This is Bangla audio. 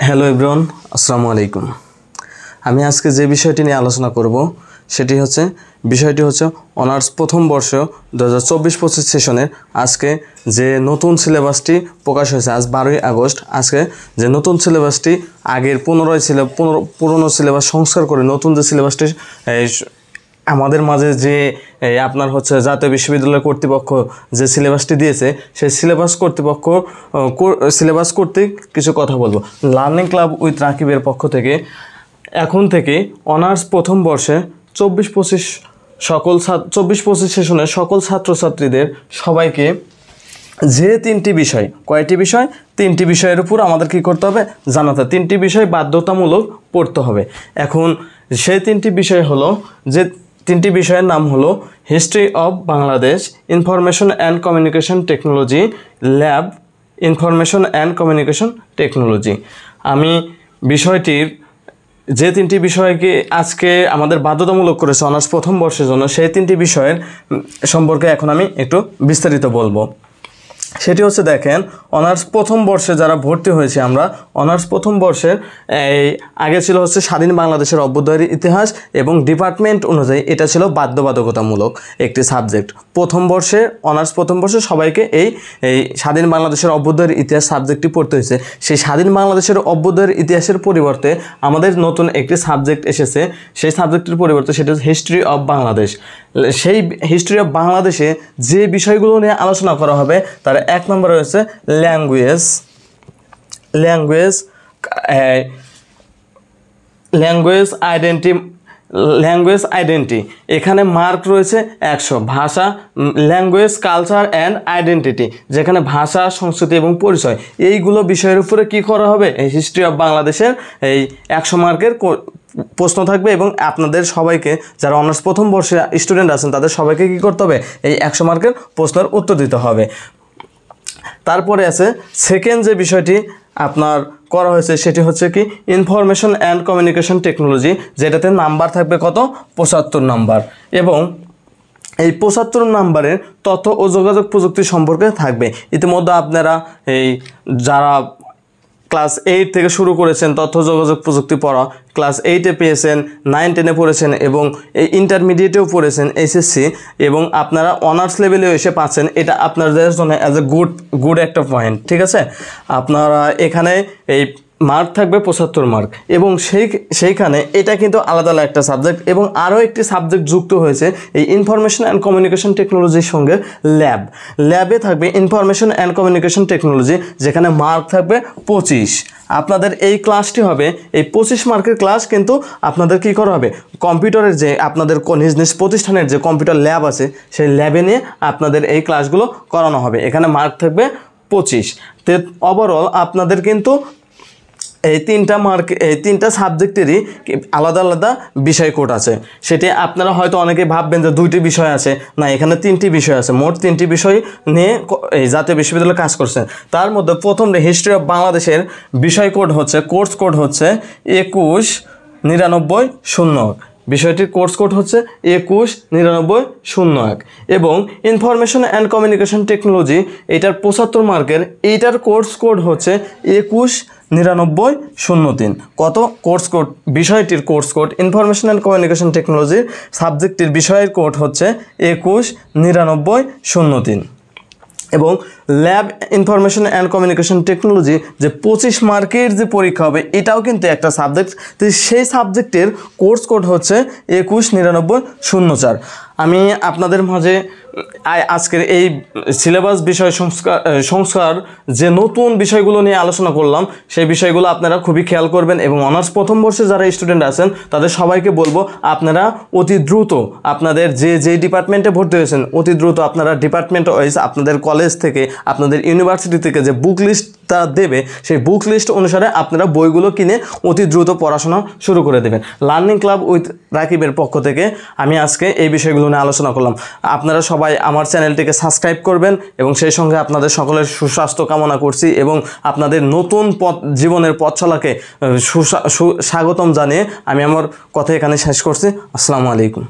হ্যালো এভরিওয়ান, আসসালামু আলাইকুম। আমি আজকে যে বিষয়টি নিয়ে আলোচনা করব বিষয়টি হচ্ছে অনার্স প্রথম বর্ষ 2024-25 সেশনের আজকে যে নতুন সিলেবাসটি প্রকাশ হয়েছে আজ 12ই আগস্ট। আজকে যে নতুন সিলেবাসটি আগের পুরনো সিলেবাস সংস্কার করে নতুন যে সিলেবাসটি আমাদের মাঝে যে আপনার জাতীয় বিশ্ববিদ্যালয় কর্তৃপক্ষ যে সিলেবাসটি দিয়েছে সেই সিলেবাস কর্তৃক কিছু কথা বলবো। লার্নিং ক্লাব উইথ রাকিবের পক্ষ থেকে এখন থেকে অনার্স প্রথম বর্ষে 24-25 সেশনের সকল ছাত্রছাত্রীদের সবাইকে যে তিনটি বিষয়ের উপর আমাদের কী করতে হবে জানাতে, তিনটি বিষয় বাধ্যতামূলক পড়তে হবে। এখন সেই তিনটি বিষয় হলো, যে তিনটি বিষয়ের নাম হলো history of Bangladesh, information and communication technology, lab information and communication technology. আমি বিষয়টির যে তিনটি বিষয়কে আজকে আমাদের বাধ্যতামূলক করেছে অনার্স প্রথম বর্ষের জন্য, সেই তিনটি বিষয়ের সম্পর্কে এখন আমি একটু বিস্তারিত বলবো। সেটি হচ্ছে, দেখেন, অনার্স প্রথম বর্ষে যারা ভর্তি হয়েছে আমরা অনার্স প্রথম বর্ষের আগে ছিল স্বাধীন বাংলাদেশের অভ্যুদয়ের ইতিহাস এবং ডিপার্টমেন্ট অনুযায়ী এটা ছিল বাধ্যবাধকতামূলক একটি সাবজেক্ট। অনার্স প্রথম বর্ষে সবাইকে এই স্বাধীন বাংলাদেশের অভ্যুদয়ের ইতিহাস সাবজেক্টটি পড়তে হয়েছে। সেই স্বাধীন বাংলাদেশের অভ্যুদয়ের ইতিহাসের পরিবর্তে আমাদের নতুন একটি সাবজেক্ট এসেছে, সেই সাবজেক্টের পরিবর্তে সেটা হচ্ছে হিস্ট্রি অফ বাংলাদেশ। সেই হিস্ট্রি অফ বাংলাদেশে যে বিষয়গুলো নিয়ে আলোচনা করা হবে তার এক নম্বরে রয়েছে ল্যাঙ্গুয়েজ আইডেন্টিটি। এখানে মার্ক রয়েছে 100। ভাষা, ল্যাঙ্গুয়েজ, কালচার অ্যান্ড আইডেন্টিটি, যেখানে ভাষা, সংস্কৃতি এবং পরিচয়, এইগুলো বিষয়ের উপরে কি করা হবে, এই হিস্ট্রি অফ বাংলাদেশের 100 মার্কের প্রশ্ন থাকবে এবং আপনাদের সবাইকে, যারা অনার্স প্রথম বর্ষে স্টুডেন্ট আছেন তাদের সবাইকে কি করতে হবে, এই 100 মার্কের প্রশ্নের উত্তর দিতে হবে। তারপরে আছে সেকেন্ড যে বিষয়টি আপনার করা হয়েছে সেটি হচ্ছে কি ইনফরমেশন অ্যান্ড কমিউনিকেশন টেকনোলজি, যেটাতে নাম্বার থাকবে কত, 75 নাম্বার, এবং এই 75 নাম্বারের তথ্য ও যোগাযোগ প্রযুক্তি সম্পর্কে থাকবে। ইতিমধ্যে আপনারা যারা ক্লাস 8 থেকে শুরু করেছেন তথ্য যোগাযোগ প্রযুক্তি পড়া, ক্লাস 8-এ পেয়েছেন, 9-10-এ পড়েছেন এবং এই ইন্টারমিডিয়েটেও পড়েছেন, এসএসসি, এবং আপনারা অনার্স লেভেলেও এসে পাচ্ছেন, এটা আপনাদের জন্য অ্যাজ এ গুড একটা পয়েন্ট। ঠিক আছে, আপনারা এখানে এই মার্ক থাকবে 75 মার্ক, এবং সেইখানে এটা কিন্তু আলাদা একটা সাবজেক্ট, এবং আরও একটি সাবজেক্ট যুক্ত হয়েছে এই ইনফরমেশন অ্যান্ড কমিউনিকেশন টেকনোলজির সঙ্গে ল্যাবে থাকবে ইনফরমেশন অ্যান্ড কমিউনিকেশন টেকনোলজি, যেখানে মার্ক থাকবে 25। আপনাদের এই ক্লাসটি হবে এই 25 মার্কের ক্লাস, কিন্তু আপনাদের কি করা হবে, কম্পিউটারের যে আপনাদের নিজ নিজ প্রতিষ্ঠানের যে কম্পিউটার ল্যাব আছে সেই ল্যাবে নিয়ে আপনাদের এই ক্লাসগুলো করানো হবে। এখানে মার্ক থাকবে 25। তো ওভারঅল আপনাদের কিন্তু এই তিনটা সাবজেক্টেরই আলাদা আলাদা বিষয় কোড আছে। সেটি আপনারা হয়তো অনেকে ভাববেন যে 2টি বিষয় আছে, না, এখানে 3টি বিষয় আছে। মোট 3টি বিষয় নিয়ে এই জাতীয় বিশ্ববিদ্যালয় কাজ করছেন। তার মধ্যে প্রথম হিস্ট্রি অফ বাংলাদেশের বিষয় কোড হচ্ছে, কোর্স কোড হচ্ছে 219901। বিষয়টির কোর্স কোড হচ্ছে 219901, এবং ইনফরমেশন অ্যান্ড কমিউনিকেশন টেকনোলজি এটার 75 মার্কের, এইটার কোর্স কোড হচ্ছে 219903। কত কোর্স কোড, বিষয়টির course code information and communication টেকনোলজির সাবজেক্টের বিষয়ের কোড হচ্ছে 219903। এবং lab information and communication technology যে 25 মার্কের যে পরীক্ষা হবে এটাও কিন্তু একটা সাবজেক্ট, তো সেই সাবজেক্টের কোর্স কোড হচ্ছে 219904। আমি আপনাদের মাঝে আজকের এই সিলেবাস বিষয় সংস্কার যে নতুন বিষয়গুলো নিয়ে আলোচনা করলাম সেই বিষয়গুলো আপনারা খুবই খেয়াল করবেন, এবং অনার্স প্রথম বর্ষে যারা স্টুডেন্ট আছেন তাদের সবাইকে বলবো আপনারা অতি দ্রুত আপনাদের যে ডিপার্টমেন্টে ভর্তি হয়েছেন অতি দ্রুত আপনারা ডিপার্টমেন্ট ওয়াইজ আপনাদের কলেজ থেকে, আপনাদের ইউনিভার্সিটি থেকে যে বুক লিস্টটা দেবে সেই বুক লিস্ট অনুসারে আপনারা বইগুলো কিনে অতি দ্রুত পড়াশোনা শুরু করে দেবেন। লার্নিং ক্লাব উইথ রাকিবের পক্ষ থেকে আমি আজকে এই বিষয়গুলো নিয়ে আলোচনা করলাম। আপনারা সবাই আমার চ্যানেলটিকে সাবস্ক্রাইব করবেন, এবং সেই সঙ্গে আপনাদের সকলের সুস্বাস্থ্য কামনা করছি, এবং আপনাদের নতুন জীবনের পথ চলাকে স্বাগতম জানিয়ে আমি আমার কথা এখানে শেষ করছি। আসসালামু আলাইকুম।